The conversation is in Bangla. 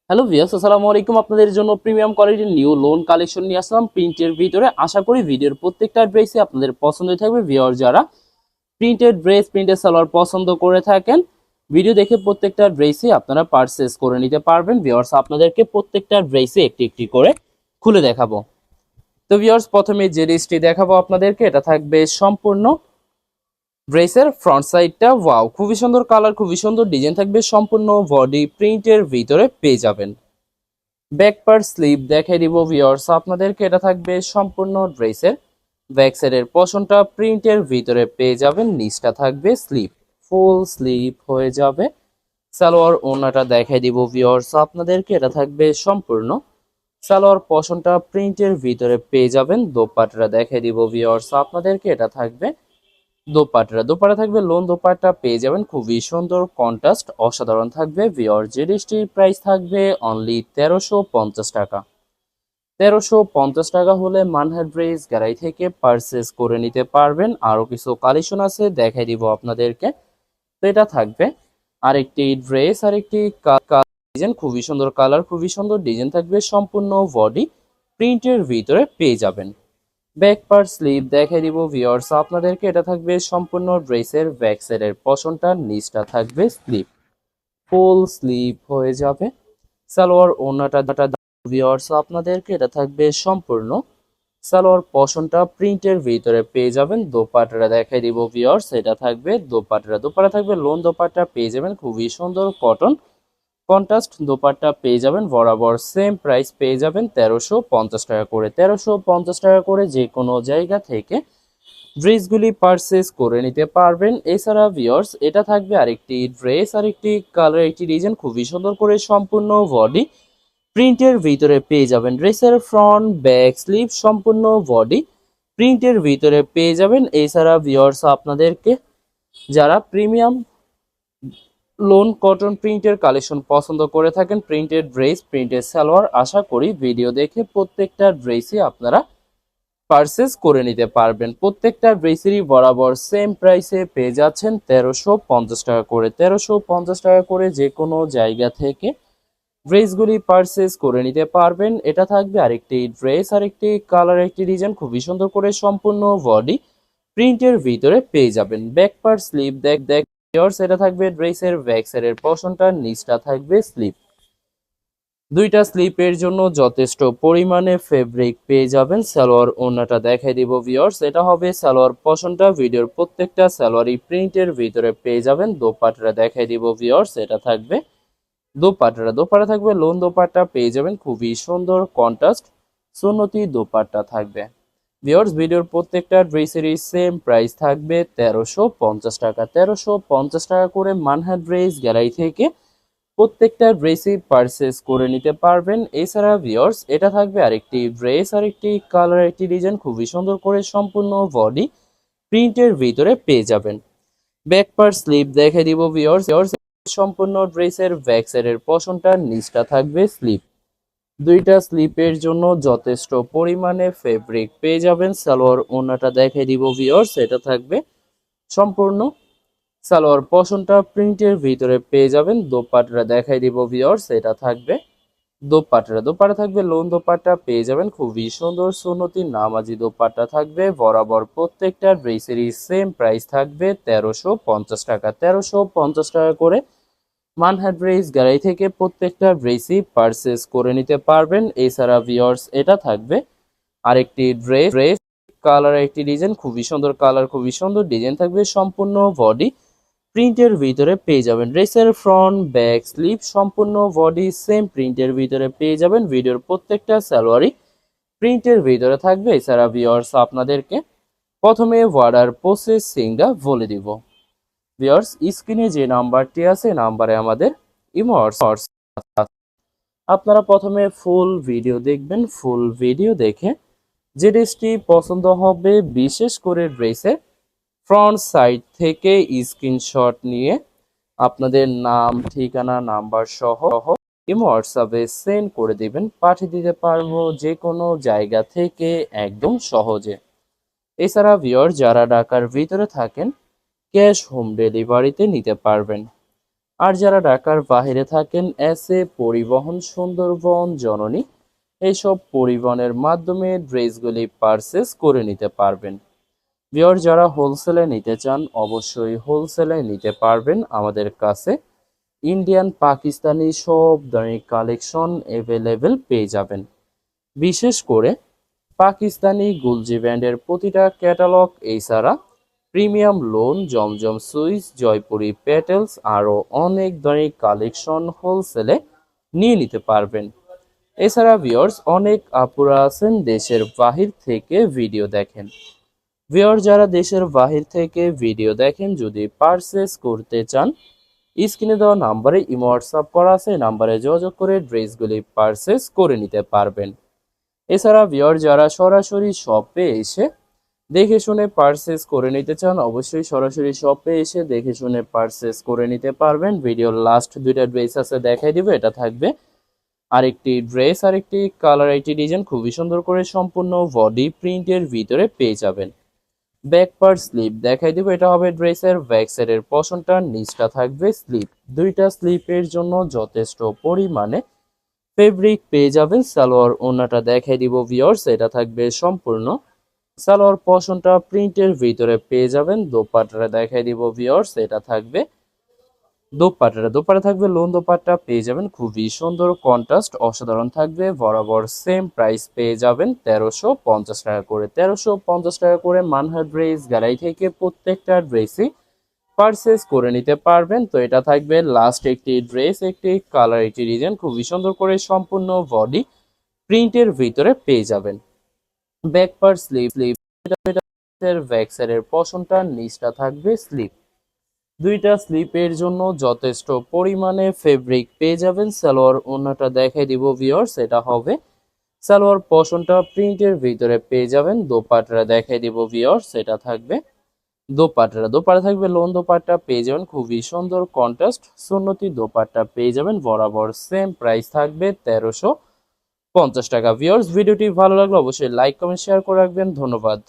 হ্যালো ভিউয়ার্স, আসসালামু আলাইকুম। আপনাদের জন্য প্রিমিয়াম কোয়ালিটির নিউ লোন কালেকশন নিয়ে আসলাম প্রিন্টের ভিতরে। আশা করি ভিডিওর প্রত্যেকটা ড্রেসই আপনাদের পছন্দ থাকবে। ভিউয়ার যারা প্রিন্টেড ড্রেস, প্রিন্টেড সালোয়ার পছন্দ করে থাকেন, ভিডিও দেখে প্রত্যেকটা ড্রেসই আপনারা পারচেজ করে নিতে পারবেন। ভিউয়ার্স, আপনাদেরকে প্রত্যেকটা ড্রেসই একটি একটি করে খুলে দেখাবো। তো ভিউয়ার্স, প্রথমে যে ড্রেসটি দেখাবো আপনাদেরকে, এটা থাকবে সম্পূর্ণ ড্রেসের ফ্রন্ট সাইডটা। ওয়াও, খুবই সুন্দর কালার, খুবই সুন্দর ডিজাইন থাকবে। সম্পূর্ণ বডি প্রিন্টের ভিতরে পেয়ে যাবেন। ব্যাক পার্ট স্লিভ দেখাই দিব ভিউয়ার্স আপনাদেরকে। এটা থাকবে সম্পূর্ণ ড্রেসের ব্যাক সাইডের পশনটা প্রিন্টের ভিতরে পেয়ে যাবেন। নিচটা থাকবে স্লিভ, ফুল স্লিভ হয়ে যাবে। সালোয়ার ওড়নাটা দেখাই দিব ভিউয়ার্স আপনাদেরকে। এটা থাকবে সম্পূর্ণ সালোয়ার পশনটা প্রিন্টের ভিতরে পেয়ে যাবেন। দোপাট্টা দেখাই দিব ভিউয়ার্স আপনাদেরকে। এটা থাকবে দোপাট্টা থাকবে লোন দোপাট্টা পেয়ে যাবেন। খুবই সুন্দর কন্ট্রাস্ট, অসাধারণ থাকবে। ভিউয়ার জিডিসটির প্রাইস থাকবে অনলি 1350 টাকা। 1350 টাকা হলে মানহার ড্রেস গ্যালারি থেকে পারচেস করে নিতে পারবেন। আরো কিছু কালেকশন আছে, দেখাই দিব আপনাদেরকে। তো এটা থাকবে আরেকটি ড্রেস, আরেকটি ডিজাইন, খুবই সুন্দর কালার, খুবই সুন্দর ডিজাইন থাকবে। সম্পূর্ণ বডি প্রিন্টের ভিতরে পেয়ে যাবেন। ব্যাক পার্ট স্লিভ দেখাই দিব ভিউয়ার্স আপনাদেরকে। এটা থাকবে সম্পূর্ণ ড্রেসের ব্যাক সাইডের পশনটা, নিচটা থাকবে স্লিভ, ফুল স্লিভ হয়ে যাবে। সালোয়ার ওড়নাটা ভিউয়ার্স আপনাদেরকে। এটা থাকবে সম্পূর্ণ সালোয়ার পশনটা প্রিন্টের ভিতরে পেয়ে যাবেন। দোপাট্টা দেখাই দিব ভিউয়ার্স। এটা থাকবে দোপাট্টা থাকবে লোন দোপাট্টা পেয়ে যাবেন। খুবই সুন্দর কটন কন্ট্রাস্ট দোপাট্টা পেয়ে যাবেন। বরাবর সেম প্রাইস পেয়ে যাবেন 1350 টাকা করে। 1350 টাকা করে যে কোনো জায়গা থেকে ড্রেসগুলি পারচেস করে নিতে পারবেন। এছাড়া ভিউয়ার্স, এটা থাকবে আরেকটি ড্রেস, আরেকটি কালার, একটি ডিজাইন, খুবই সুন্দর করে সম্পূর্ণ বডি প্রিন্টের ভিতরে পেয়ে যাবেন। ড্রেসের ফ্রন্ট ব্যাক স্লিভ সম্পূর্ণ বডি প্রিন্টের ভিতরে পেয়ে যাবেন। এছাড়া ভিউয়ার্স আপনাদেরকে যারা প্রিমিয়াম লোন কটন প্রিন্টের কালেকশন পছন্দ করে থাকেন, প্রিন্টেড ড্রেস, প্রিন্টেড সালোয়ার, আশা করি ভিডিও দেখে প্রত্যেকটা ড্রেসই আপনারা পারচেস করে নিতে পারবেন। প্রত্যেকটা ড্রেসেরই বরাবর সেম প্রাইসে পেয়ে যাচ্ছেন 1350 টাকা করে। 1350 টাকা করে যে কোনো জায়গা থেকে ড্রেসগুলি পারচেস করে নিতে পারবেন। এটা থাকবে আরেকটি ড্রেস, আরেকটি কালার, একটি ডিজাইন, খুবই সুন্দর করে সম্পূর্ণ বডি প্রিন্টের ভিতরে পেয়ে যাবেন। ব্যাক পার্ট স্লিভ দেখ এটা থাকবে ড্রেসের ব্যাক সাইডের পশনটা, নিচটা থাকবে স্লিভ। দুইটা স্লিপের জন্য যথেষ্ট পরিমাণে ফেব্রিক পেয়ে যাবেন। সালোয়ার ওড়নাটা দেখাই দিব ভিউয়ার্স। এটা হবে সালোয়ার পশনটা। ভিডিওর প্রত্যেকটা সালোয়ারই প্রিন্টের ভিতরে পেয়ে যাবেন। দোপাট্টা দেখাই দিব ভিউয়ার্স। এটা থাকবে দোপাট্টা থাকবে লোন দোপাট্টা পেয়ে যাবেন। খুবই সুন্দর কন্ট্রাস্ট সুন্নতি দোপাট্টা থাকবে। ভিউয়ার্স, ভিডিওর প্রত্যেকটা ড্রেসেরই সেম প্রাইস থাকবে 1350 টাকা। 1350 টাকা করে মানহা ড্রেস গ্যালারি থেকে প্রত্যেকটা ড্রেসই পারচেস করে নিতে পারবেন। এছাড়া ভিউয়ার্স, এটা থাকবে আরেকটি ড্রেস, আরেকটি কালার, একটি ডিজাইন, খুবই সুন্দর করে সম্পূর্ণ বডি প্রিন্টের ভিতরে পেয়ে যাবেন। ব্যাক পার্ট স্লিভ দেখে দিব ভিউয়ার্স। সম্পূর্ণ ড্রেসের ব্যাক সাইডের পশনটা, নিচটা থাকবে স্লিভ। দুইটা স্লিপের জন্য যথেষ্ট পরিমাণে ফেব্রিক পেয়ে যাবেন। সালোয়ার ওড়নাটা দেখে দিব ভিউয়ার্স। এটা থাকবে সম্পূর্ণ সালোয়ার পশনটা প্রিন্টের ভিতরে পেয়ে যাবেন। দোপাট্টা দেখাই দিব ভিউয়ার্স। এটা থাকবে দোপাট্টা থাকবে লোন দোপাট্টা পেয়ে যাবেন। খুবই সুন্দর সুন্নতি নামাজি দোপাট্টা থাকবে। বরাবর প্রত্যেকটা ড্রেসেরই সেম প্রাইস থাকবে 1350 টাকা। 1350 টাকা করে মানহা ড্রেস গ্যালারি থেকে প্রত্যেকটা ড্রেসই পারচেস করে নিতে পারবেন। এছাড়া ভিউয়ার্স, এটা থাকবে আরেকটি ড্রেস কালার, একটি ডিজাইন, খুবই সুন্দর কালার, খুবই সুন্দর ডিজাইন থাকবে। সম্পূর্ণ বডি প্রিন্টের ভিতরে পেয়ে যাবেন। ড্রেসের ফ্রন্ট ব্যাক স্লিভ সম্পূর্ণ বডি সেম প্রিন্টের ভিতরে পেয়ে যাবেন। ভিডিওর প্রত্যেকটা সালোয়ারই প্রিন্টের ভিতরে থাকবে। এছাড়া ভিউয়ার্স আপনাদেরকে প্রথমে অর্ডার প্রসেসিংটা বলে দিব। ভিউয়ার্স, স্ক্রিনে যে নাম্বারটি আছে নাম্বারে আমাদের ইমো হোয়াটসঅ্যাপ। আপনারা প্রথমে ফুল ভিডিও দেখবেন। ফুল ভিডিও দেখে যে ড্রেসটি পছন্দ হবে, বিশেষ করে ড্রেসের ফ্রন্ট সাইড থেকে স্ক্রিনশট নিয়ে আপনাদের নাম, ঠিকানা, নাম্বার সহ ইমো হোয়াটসঅ্যাপে সেন্ড করে দিবেন। পাঠিয়ে দিতে পারবো যে কোনো জায়গা থেকে একদম সহজে। এছাড়া ভিউয়ার যারা ঢাকার ভিতরে থাকেন, ক্যাশ হোম ডেলিভারিতে নিতে পারবেন। আর যারা ঢাকার বাইরে থাকেন, এসএ পরিবহন, সুন্দরবন, জননী, এইসব পরিবহনের মাধ্যমে ড্রেসগুলি পারচেস করে নিতে পারবেন। ভিউয়ার যারা হোলসেলে নিতে চান অবশ্যই হোলসেলে নিতে পারবেন আমাদের কাছে। ইন্ডিয়ান পাকিস্তানি সব ধরনের কালেকশন অ্যাভেলেবেল পেয়ে যাবেন। বিশেষ করে পাকিস্তানি গুলজি ব্র্যান্ডের প্রতিটা ক্যাটালগ, এছাড়া প্রিমিয়াম লোন, জমজম সুইচ, জয়পুরি পেটেলস, আরও অনেক ধরনের কালেকশন হোলসেলে নিয়ে নিতে পারবেন। এছাড়া ভিউয়ার্স অনেক আপুরা আছেন দেশের বাহির থেকে ভিডিও দেখেন। ভিউয়ার যারা দেশের বাহির থেকে ভিডিও দেখেন, যদি পারচেস করতে চান স্ক্রিনে দেওয়া নাম্বারে ইমো হোয়াটসঅ্যাপ করা আছে, নাম্বারে যোগাযোগ করে ড্রেসগুলি পারচেস করে নিতে পারবেন। এছাড়া ভিউয়ার যারা সরাসরি শপে এসে দেখে শুনে পারচেস করে নিতে চান অবশ্যই সরাসরি শপে এসে দেখে শুনে পারচেস করে নিতে পারবেন। ভিডিওর লাস্ট দুইটা ড্রেস আছে দেখাই দিব, এটা থাকবে আরেকটি ড্রেস, আরেকটি কালার, একটি ডিজাইন খুবই সুন্দর করে সম্পূর্ণ বডি প্রিন্টের ভিতরে পেয়ে যাবেন। ব্যাক পার্ট স্লিপ দেখাই দিব, এটা হবে ড্রেসের ব্যাক সাইডের পশনটা, নিচটা থাকবে স্লিপ। দুইটা স্লিপের জন্য যথেষ্ট পরিমাণে ফেব্রিক পেয়ে যাবেন। সালোয়ার ওড়নাটা দেখাই দিব ভিউয়ার্স, এটা থাকবে সম্পূর্ণ সালোয়ার পশনটা প্রিন্টের ভিতরে পেয়ে যাবেন। দোপাট্টাটা দেখাই দিব ভিউয়ার্স, এটা থাকবে দোপাট্টা থাকবে লোন দোপাট্টা পেয়ে যাবেন, খুবই সুন্দর কন্ট্রাস্ট অসাধারণ থাকবে। বরাবর সেম প্রাইস পেয়ে যাবেন 1350 টাকা করে। 1350 টাকা করে মানহা ড্রেস গ্যালারি থেকে প্রত্যেকটা ড্রেসই পারচেস করে নিতে পারবেন। তো এটা থাকবে লাস্ট একটি ড্রেস, একটি কালার, একটি ডিজাইন খুবই সুন্দর করে সম্পূর্ণ বডি প্রিন্টের ভিতরে পেয়ে যাবেন। ব্যাক পার্ট স্লিপ ব্যাক সাইডের পশনটা, নিচটা থাকবে স্লিপ। দুইটা স্লিপের জন্য যথেষ্ট পরিমাণে ফেব্রিক পেয়ে যাবেন। সালোয়ার ওড়নাটা দেখাই দিব ভিউয়ার্স, এটা হবে সালোয়ার পশনটা প্রিন্টের ভিতরে পেয়ে যাবেন। দোপাট্টা দেখাই দিব ভিউয়ার্স, এটা থাকবে দোপাট্টা থাকবে লোন দোপাট্টা পেয়ে যাবেন, খুবই সুন্দর কন্ট্রাস্ট সুন্নতি দোপাট্টা পেয়ে যাবেন। বরাবর সেম প্রাইস থাকবে 1350 টাকা। ভিউয়ার্স ভিডিওটি ভালো লাগলে অবশ্যই লাইক কমেন্ট শেয়ার করে রাখবেন। ধন্যবাদ।